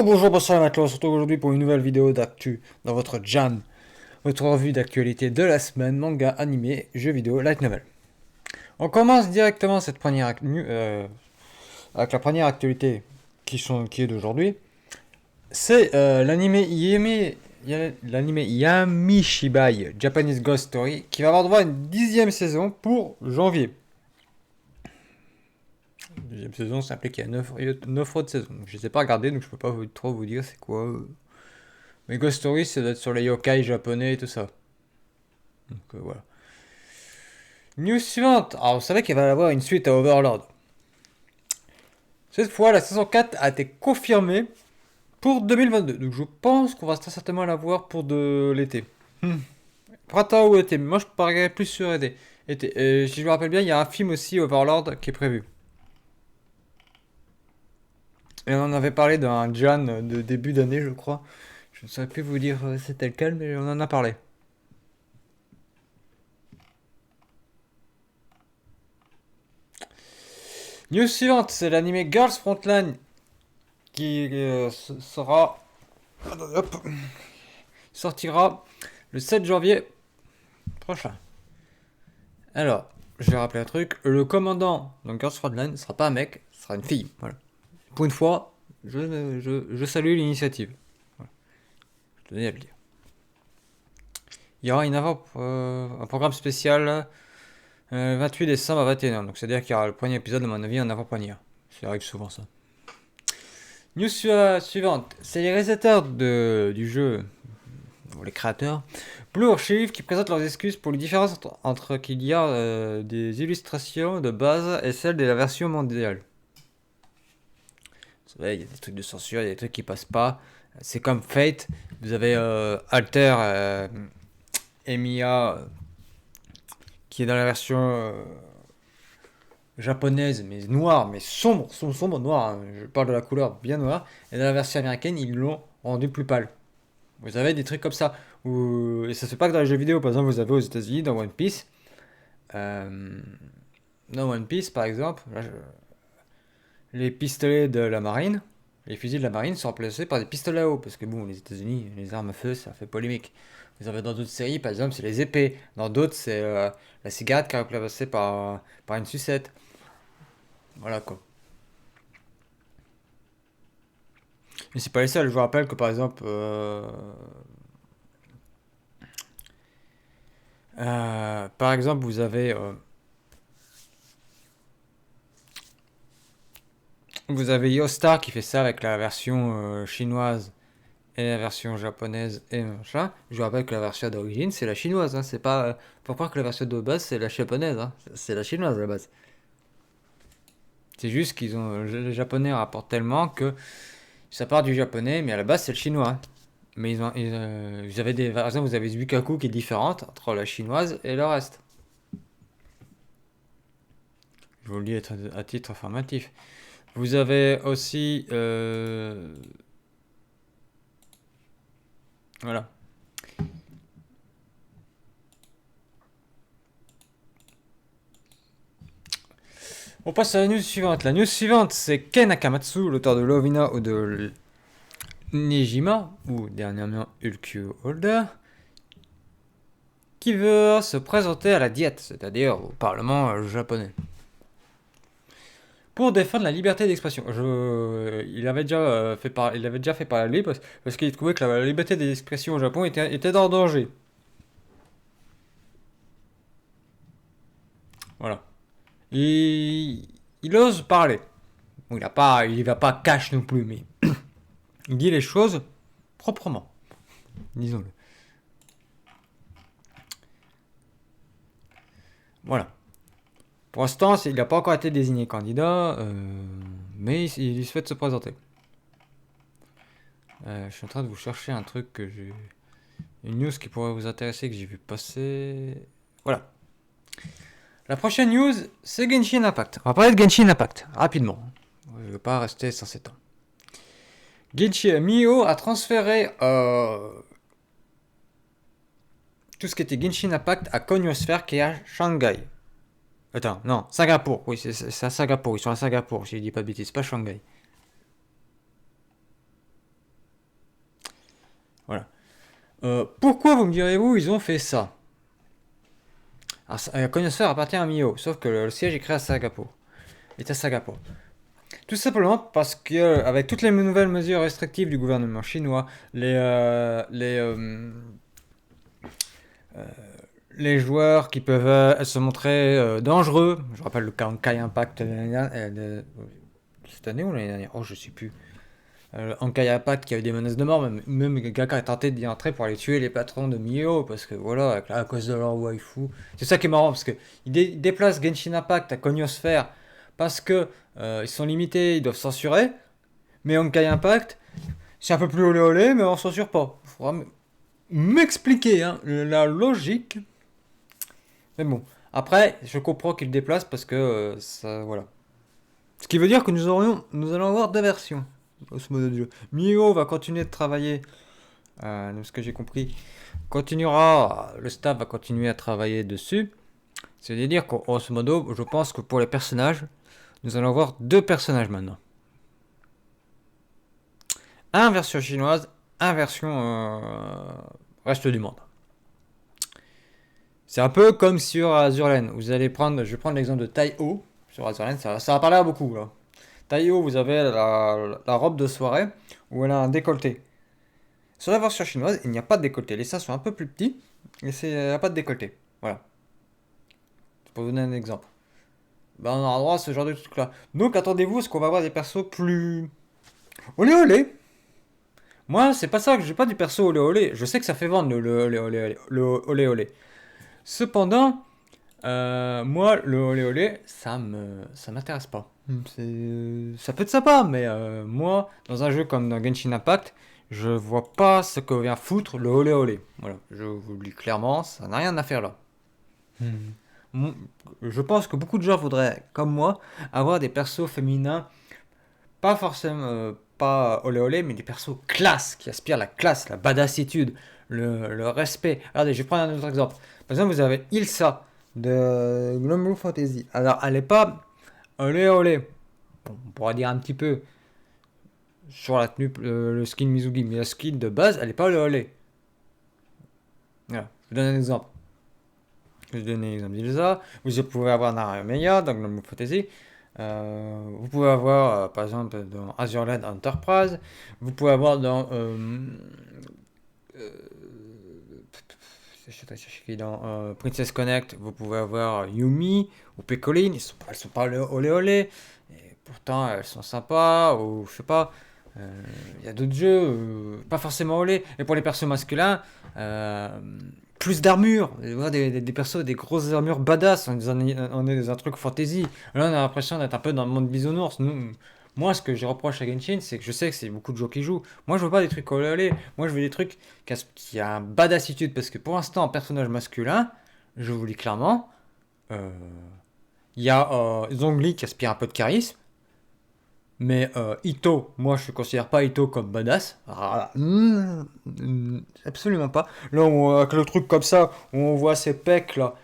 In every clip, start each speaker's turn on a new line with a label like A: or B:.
A: Bonjour, bonsoir les matelots, on se retrouve aujourd'hui pour une nouvelle vidéo d'actu dans votre Jam, votre revue d'actualité de la semaine, manga, animé, jeux vidéo, light novel. On commence directement cette première avec la première actualité qui est d'aujourd'hui. C'est l'anime Yamishibai Japanese Ghost Story qui va avoir droit à une 10e saison pour janvier. Deuxième saison, ça implique qu'il y a 9 autres saisons. Donc, je ne les ai pas regardées, donc je peux pas trop vous dire c'est quoi. Mais Ghost Story, ça doit être sur les yokai japonais et tout ça. Donc voilà. News suivante. Alors, vous savez qu'il va y avoir une suite à Overlord. Cette fois, la saison 4 a été confirmée pour 2022. Donc je pense qu'on va très certainement la voir pour de l'été. Printemps ou été. Moi, je parierais plus sur été. Et si je me rappelle bien, il y a un film aussi, Overlord, qui est prévu. Et on en avait parlé d'un Jan de début d'année, je crois. Je ne saurais plus vous dire c'était lequel, mais on en a parlé. News suivante, c'est l'anime Girls Frontline qui hop, sortira le 7 janvier prochain. Alors, je vais rappeler un truc, le commandant dans Girls Frontline ne sera pas un mec, ce sera une fille. Voilà. Pour une fois, je salue l'initiative. Voilà. Je tenais à le dire. Il y aura un programme spécial 28 décembre à 21h. Donc c'est-à-dire qu'il y aura le premier épisode, à mon avis, en avant-première. Ça arrive souvent ça. News suivante. C'est les réalisateurs du jeu, ou les créateurs, Blue Archive, qui présentent leurs excuses pour les différences entre qu'il y a des illustrations de base et celles de la version mondiale. Vous savez, il y a des trucs de censure, il y a des trucs qui passent pas. C'est comme Fate. Vous avez Alter Emiya qui est dans la version japonaise, mais noire, mais sombre noir. Hein. Je parle de la couleur bien noire. Et dans la version américaine, ils l'ont rendu plus pâle. Vous avez des trucs comme ça. Et ça se fait pas que dans les jeux vidéo. Par exemple, vous avez aux États-Unis, dans One Piece. euh, Dans One Piece, par exemple, les pistolets de la marine, les fusils de la marine sont remplacés par des pistolets à eau. Parce que bon, les États-Unis, les armes à feu, ça fait polémique. Vous avez dans d'autres séries, par exemple, c'est les épées. Dans d'autres, c'est la cigarette qui est remplacée par une sucette. Voilà quoi. Mais c'est pas les seuls. Je vous rappelle que par exemple, vous avez Yostar qui fait ça avec la version chinoise et la version japonaise et machin. Je vous rappelle que la version d'origine c'est la chinoise. Hein. C'est pas faut croire que la version de base c'est la japonaise. Hein. C'est la chinoise à la base. C'est juste qu'ils ont les japonais rapportent tellement que ça part du japonais, mais à la base c'est le chinois. Hein. Mais vous avez par exemple, vous avez Zukaku qui est différente entre la chinoise et le reste. Je vous le dis à titre informatif. Vous avez aussi voilà. On passe à la news suivante. La news suivante, c'est Ken Akamatsu, l'auteur de Lovina ou de Nijima, ou dernièrement Ulkyu Holder, qui veut se présenter à la Diète, c'est-à-dire au Parlement japonais, pour défendre la liberté d'expression. Il avait déjà fait parler parce qu'il trouvait que la liberté d'expression au Japon était en danger. Voilà. Il ose parler. Bon, il va pas cash non plus, mais il dit les choses proprement, disons-le. Voilà. Pour l'instant, il n'a pas encore été désigné candidat, mais il souhaite se présenter. Je suis en train de vous chercher un truc que j'ai. Une news qui pourrait vous intéresser, que j'ai vu passer. Voilà. La prochaine news, c'est Genshin Impact. On va parler de Genshin Impact, rapidement. Je ne veux pas rester sans 7 ans. Genshin Mio a transféré tout ce qui était Genshin Impact à Cognosphere qui est à Shanghai. Attends, non, Singapour. Oui, c'est à Singapour. Ils sont à Singapour, si je dis pas de bêtises, pas Shanghai. Voilà. Pourquoi, vous me direz-vous, ils ont fait ça? Alors, Cognosphère appartient à Mio, sauf que le siège est créé à Singapour. Est à Singapour. Tout simplement parce que, avec toutes les nouvelles mesures restrictives du gouvernement chinois, les joueurs qui peuvent se montrer dangereux, je rappelle le Kai Impact de cette année ou l'année dernière, oh je sais plus. En Kai Impact qui a eu des menaces de mort, même quelqu'un a tenté d'y entrer pour aller tuer les patrons de Mio, parce que voilà, à cause de leur waifu. C'est ça qui est marrant, parce que ils déplacent Genshin Impact à Cognosphère, parce que ils sont limités, ils doivent censurer, mais en Kai Impact, c'est un peu plus olé olé, mais on censure pas. Faudra m'expliquer hein, la logique. Mais bon, après, je comprends qu'ils le déplacent parce que ça, voilà. Ce qui veut dire que nous allons avoir deux versions de ce mode de jeu. Mio va continuer de travailler, de ce que j'ai compris, le staff va continuer à travailler dessus. C'est-à-dire qu'en ce modo, je pense que pour les personnages, nous allons avoir deux personnages maintenant. Un version chinoise, un version reste du monde. C'est un peu comme sur Azurlen. Je vais prendre l'exemple de Taiho sur Azurlen. Ça va parler à beaucoup là. Taiho, vous avez la robe de soirée où elle a un décolleté. Sur la version chinoise, il n'y a pas de décolleté. Les seins sont un peu plus petits et il n'y a pas de décolleté. Voilà. Pour vous donner un exemple. Ben, on aura droit à ce genre de truc là. Donc attendez-vous à ce qu'on va avoir des persos plus. Olé olé! Moi, c'est pas ça que j'ai pas du perso olé olé. Je sais que ça fait vendre le olé olé. Le olé olé. Cependant, moi, le olé olé, ça m'intéresse pas. Ça peut être sympa, mais moi, dans un jeu comme dans Genshin Impact, je vois pas ce que vient foutre le olé olé. Voilà, je vous le dis clairement, ça n'a rien à faire là. Mon- Je pense que beaucoup de gens voudraient, comme moi, avoir des persos féminins, pas forcément, pas olé olé, mais des persos classe, qui aspirent la classe, la badassitude, le respect. Regardez, je vais prendre un autre exemple. Par exemple, vous avez Ilsa de Glamblue Fantasy. Alors, elle est pas olé olé. Bon, on pourra dire un petit peu sur la tenue, le skin Mizugi, mais la skin de base, elle est pas olé olé. Voilà, je vous donne un exemple. Je vais donner l'exemple d'Ilsa. Vous pouvez avoir Narameya dans Glamblue Fantasy. Vous pouvez avoir, par exemple, dans Azurland Enterprise. Vous pouvez avoir dans dans Princess Connect, vous pouvez avoir Yumi ou Pecoline, elles sont pas olé olé, et pourtant elles sont sympas, ou je sais pas, il y a d'autres jeux, pas forcément olé, et pour les persos masculins, euh, plus d'armure, des persos, des grosses armures badass, on est dans un truc fantasy, là on a l'impression d'être un peu dans le monde bisounours, moi, ce que je reproche à Genshin, c'est que je sais que c'est beaucoup de gens qui jouent. Moi, je veux pas des trucs olé olé. Moi, je veux des trucs qui a un badassitude. Parce que pour l'instant, en personnage masculin, je vous le dis clairement, euh, il y a Zhongli qui aspire un peu de charisme. Mais Ito, moi, je ne considère pas Ito comme badass. Absolument pas. Là, avec le truc comme ça, où on voit ses pecs, là,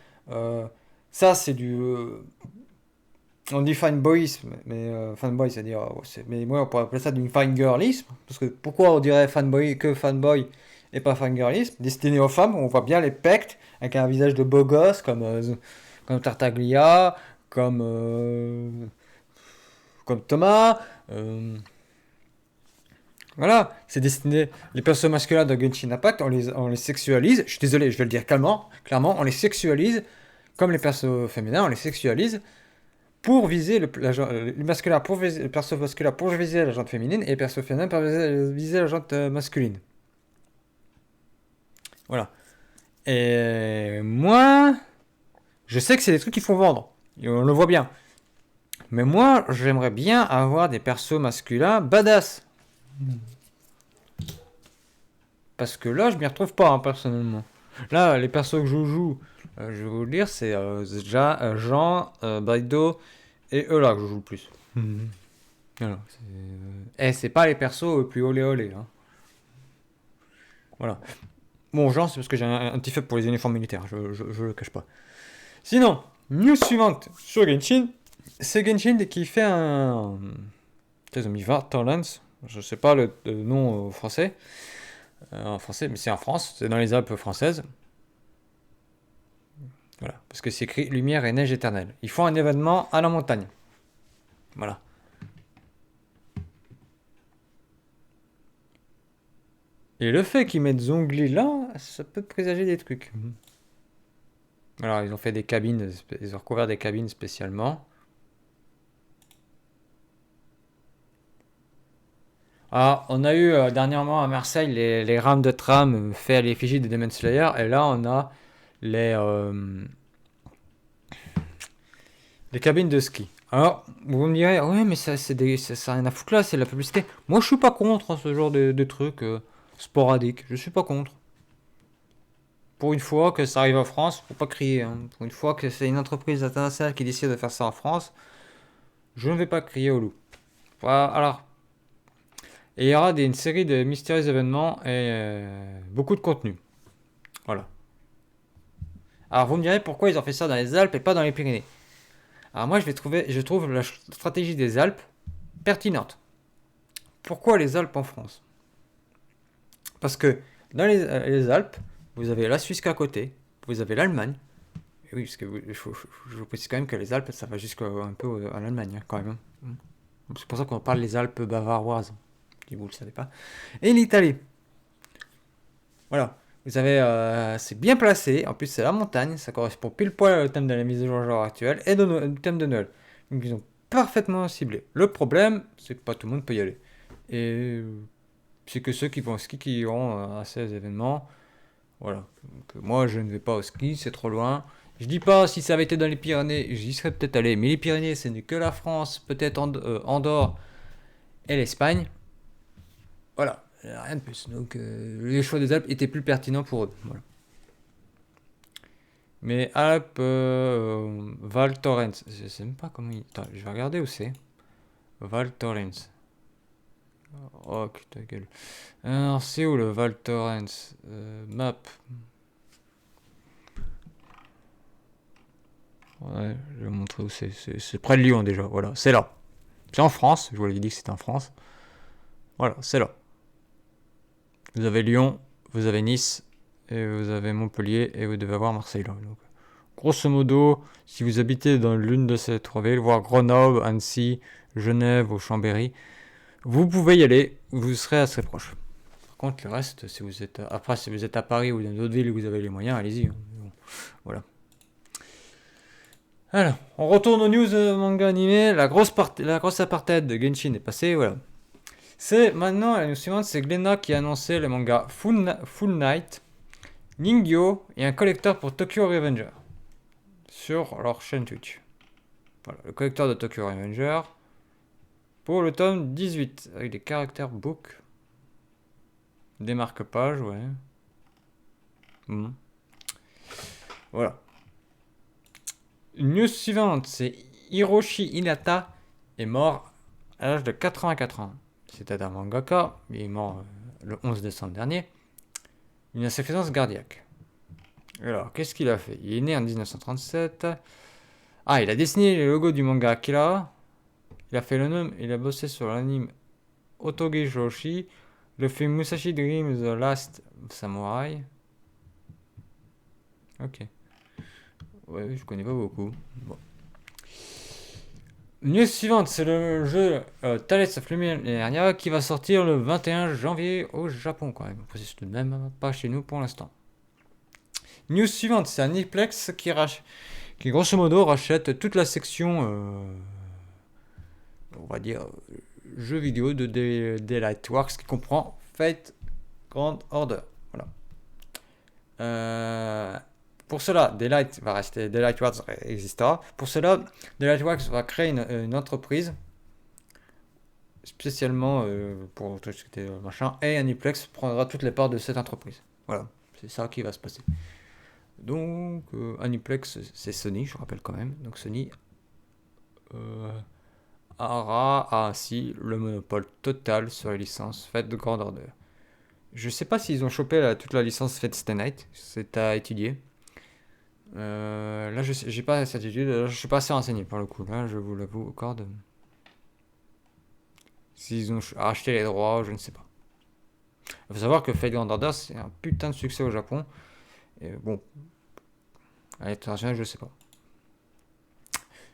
A: ça, c'est du. On dit fanboyisme, mais fanboy, c'est-à-dire, mais moi on pourrait appeler ça du fangirlisme, parce que pourquoi on dirait fanboy que fanboy et pas fangirlisme? Destiné aux femmes, on voit bien les pecs avec un visage de beau gosse comme Tartaglia, comme Thomas. Voilà, c'est destiné. Les persos masculins de Genshin Impact, on les sexualise. Je suis désolé, je vais le dire clairement, on les sexualise comme les persos féminins, on les sexualise pour viser le masculin, pour viser, le perso masculin pour viser la jante féminine et le perso féminin pour viser la jante masculine. Voilà. Et moi, je sais que c'est des trucs qui font vendre. Et on le voit bien. Mais moi, j'aimerais bien avoir des persos masculins badass. Parce que là, je m'y retrouve pas, hein, personnellement. Là, les persos que je joue, je vais vous le dire, c'est Jean, Baido et eux là que je joue le plus. Voilà, c'est pas les persos plus olé olé. Hein. Voilà. Bon, Jean, c'est parce que j'ai un petit faible pour les uniformes militaires, je le cache pas. Sinon, news suivante sur Genshin, c'est Genshin qui fait un. Ils ont mis Talents, je sais pas le nom français. en français, mais c'est en France, c'est dans les Alpes françaises. Voilà, parce que c'est écrit lumière et neige éternelle. Ils font un événement à la montagne. Voilà. Et le fait qu'ils mettent Zongli là, ça peut présager des trucs. Alors, ils ont fait des cabines, ils ont recouvert des cabines spécialement. Ah, on a eu dernièrement à Marseille les rames de tram fait à l'effigie de Demon Slayer, et là on a les, euh, les cabines de ski. Alors, vous me direz, ouais, mais ça a rien à foutre là, c'est de la publicité. Moi je suis pas contre ce genre de trucs sporadiques, je suis pas contre. Pour une fois que ça arrive en France, faut pas crier, hein. Pour une fois que c'est une entreprise internationale qui décide de faire ça en France, je ne vais pas crier au loup. Voilà, alors, et il y aura une série de mystérieux événements et beaucoup de contenu. Voilà. Alors vous me direz pourquoi ils ont fait ça dans les Alpes et pas dans les Pyrénées. Alors moi je trouve la stratégie des Alpes pertinente. Pourquoi les Alpes en France? Parce que dans les Alpes, vous avez la Suisse qui est à côté, vous avez l'Allemagne. Et oui, parce que je vous précise quand même que les Alpes, ça va jusqu'à un peu à l'Allemagne, hein, quand même, hein. C'est pour ça qu'on parle des Alpes bavaroises, si vous ne le savez pas. Et l'Italie. Voilà. Vous avez, c'est bien placé. En plus, c'est la montagne. Ça correspond pile poil au thème de la mise au jour actuelle et du thème de Noël. Donc, ils ont parfaitement ciblé. Le problème, c'est que pas tout le monde peut y aller. Et c'est que ceux qui vont au ski qui iront à ces événements. Voilà. Donc, moi, je ne vais pas au ski, c'est trop loin. Je dis pas si ça avait été dans les Pyrénées, j'y serais peut-être allé. Mais les Pyrénées, ce n'est que la France, peut-être Andorre et l'Espagne. Voilà. Rien de plus. Donc, les choix des Alpes étaient plus pertinents pour eux. Voilà. Mais Alpes, Val Thorens, je sais même pas comment il. Attends, je vais regarder où c'est. Val Thorens. Oh, ta gueule. Alors, c'est où le Val Thorens? Map. Ouais, je vais vous montrer où c'est. C'est près de Lyon déjà. Voilà, c'est là. C'est en France. Je vous l'avais dit que c'était en France. Voilà, c'est là. Vous avez Lyon, vous avez Nice, et vous avez Montpellier, et vous devez avoir Marseille là. Donc, grosso modo, si vous habitez dans l'une de ces trois villes, voire Grenoble, Annecy, Genève ou Chambéry, vous pouvez y aller, vous serez assez proche. Par contre, le reste, si vous êtes après, si vous êtes à Paris ou dans d'autres villes où vous avez les moyens, allez-y, hein. Voilà. Alors, on retourne aux news manga animé. La grosse apartheid de Genshin est passée, voilà. C'est maintenant la news suivante, c'est Glénat qui a annoncé le manga Full Night, Ningyo et un collecteur pour Tokyo Revenger sur leur chaîne Twitch. Voilà, le collecteur de Tokyo Revenger pour le tome 18 avec des caractères book, des marque-pages, ouais. Voilà. Une news suivante, c'est Hiroshi Hinata est mort à l'âge de 84 ans. C'était un mangaka, il est mort le 11 décembre dernier. Une insuffisance cardiaque. Alors, qu'est-ce qu'il a fait? Il est né en 1937. Ah, il a dessiné le logo du manga Akira. Il a fait le nom, il a bossé sur l'anime Otogi Joshi, le film Musashi Dream The Last Samurai. Ok. Ouais, je connais pas beaucoup. Bon. News suivante, c'est le jeu Tales of Luminaria qui va sortir le 21 janvier au Japon quand même. On précise tout de même, pas chez nous pour l'instant. News suivante, c'est Aniplex qui grosso modo rachète toute la section, on va dire, jeux vidéo de Delightworks qui comprend Fate Grand Order. Voilà. Pour cela, Delightworks existera. Pour cela, Delightworks va créer une entreprise spécialement pour tout ce qui était machin, et Aniplex prendra toutes les parts de cette entreprise. Voilà, c'est ça qui va se passer. Donc, Aniplex, c'est Sony, je rappelle quand même. Donc, Sony aura ainsi le monopole total sur les licences faites de Grand Order. Je sais pas s'ils ont chopé toute la licence Fate Stay Night, c'est à étudier. Là, j'ai pas cette étude, je suis pas assez renseigné pour le coup. Là, je vous l'avoue, accorde. S'ils ont acheté les droits, je ne sais pas. Il faut savoir que Fate Grand Order, c'est un putain de succès au Japon. Et bon, à l'étranger, je sais pas.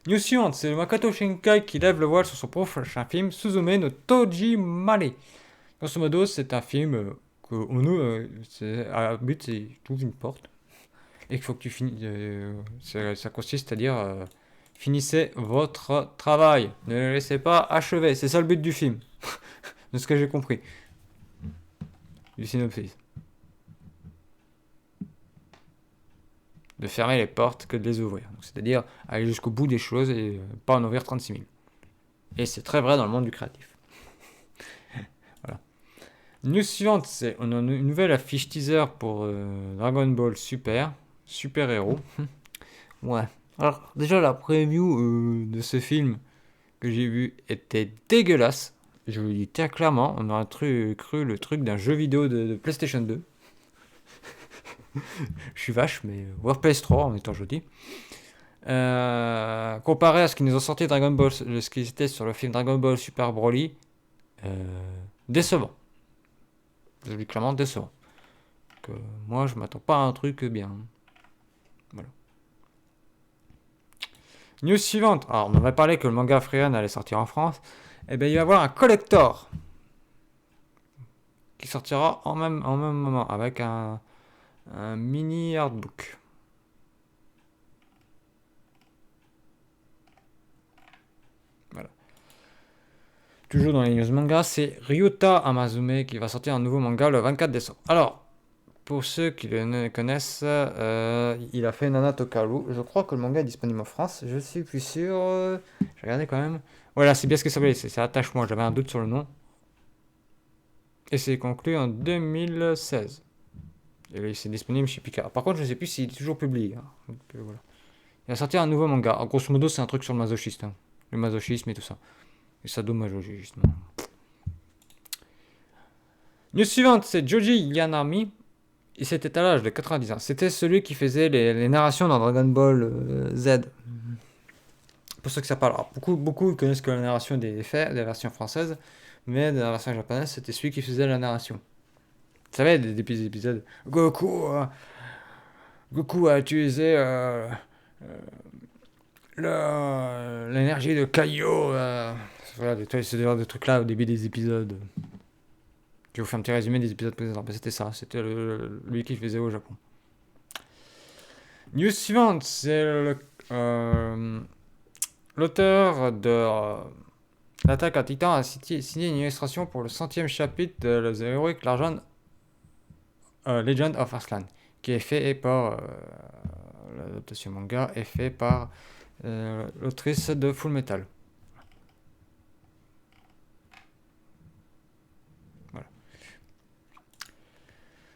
A: News suivante, c'est le Makoto Shinkai qui lève le voile sur son prochain film, Suzume no Toji Mare. Grosso modo, c'est un film que Ono, à but, c'est tu ouvres une porte et qu'il faut que tu finisses. Ça consiste à dire finissez votre travail, ne le laissez pas achever. C'est ça le but du film, de ce que j'ai compris du synopsis. De fermer les portes que de les ouvrir. C'est-à-dire aller jusqu'au bout des choses et pas en ouvrir 36 000. Et c'est très vrai dans le monde du créatif. Voilà. News suivante, c'est on a une nouvelle affiche teaser pour Dragon Ball Super, Super Héros. Ouais. Alors déjà la preview de ce film que j'ai vu était dégueulasse. Je vous le dis très clairement, on aurait cru le truc d'un jeu vidéo de PlayStation 2. Je suis vache, mais voire PS3 en étant joli. Comparé à ce qu'ils nous ont sorti Dragon Ball, ce qui était sur le film Dragon Ball Super Broly, décevant. Je dis clairement décevant. Que moi, je m'attends pas à un truc bien. Voilà. News suivante. Alors, on avait parlé que le manga Freehan allait sortir en France. Et bien, il va y avoir un collector qui sortira en même moment avec un mini artbook. Voilà. Toujours dans les news manga, c'est Ryuta Amazume qui va sortir un nouveau manga le 24 décembre. Alors, pour ceux qui le connaissent, il a fait Nana Tokaru. Je crois que le manga est disponible en France. Je suis plus sûr. J'ai regardé quand même. Voilà, c'est bien ce que ça s'appelait. C'est Attache-moi. J'avais un doute sur le nom. Et c'est conclu en 2016. Et c'est disponible chez Picard. Par contre, je ne sais plus s'il est toujours publié. Hein. Donc, voilà. Il a sorti un nouveau manga. En grosso modo, c'est un truc sur le masochisme. Hein. Le masochisme et tout ça. Et sadomasochisme. News suivante, c'est Joji Yanami. Et c'était à l'âge de 90 ans. C'était celui qui faisait les narrations dans Dragon Ball Z. Pour ceux que ça parle. Alors, beaucoup connaissent que la narration des faits, des versions françaises. Mais dans la version japonaise, c'était celui qui faisait la narration. Vous savez, des épisodes. Goku a utilisé l'énergie de Kaio. Voilà, c'est des trucs là au début des épisodes. Je vais vous faire un petit résumé des épisodes précédents. C'était ça, c'était lui qui faisait au Japon. News suivante, c'est l'auteur de l'Attaque à Titan a signé une illustration pour le 100e chapitre de The Heroic Legend of Arslan, qui est fait par l'adaptation manga est fait par l'autrice de Full Metal. Voilà.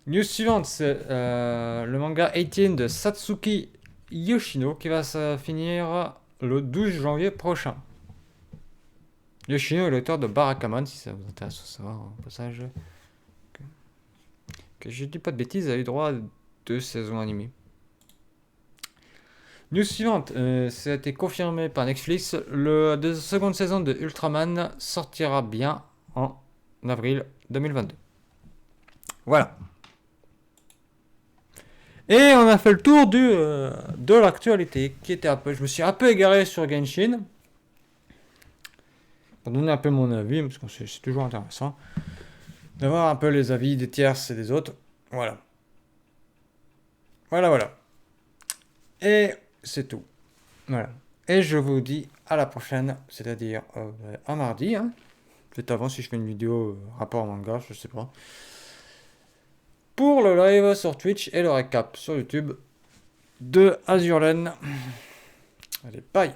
A: News suivante, c'est le manga 18 de Satsuki Yoshino qui va se finir le 12 janvier prochain. Yoshino est l'auteur de Barakamon, si ça vous intéresse de savoir au passage. Que je dis pas de bêtises, a eu droit à 2 saisons animées. News suivante, ça a été confirmé par Netflix, la seconde saison de Ultraman sortira bien en avril 2022. Voilà. Et on a fait le tour de l'actualité, qui était un peu... Je me suis un peu égaré sur Genshin, pour donner un peu mon avis, parce que c'est toujours intéressant d'avoir un peu les avis des tierces et des autres. Voilà. Voilà. Et c'est tout. Voilà. Et je vous dis à la prochaine, c'est-à-dire à mardi. Hein. Peut-être avant si je fais une vidéo rapport manga, je sais pas. Pour le live sur Twitch et le récap sur YouTube de Azurlen. Allez, bye.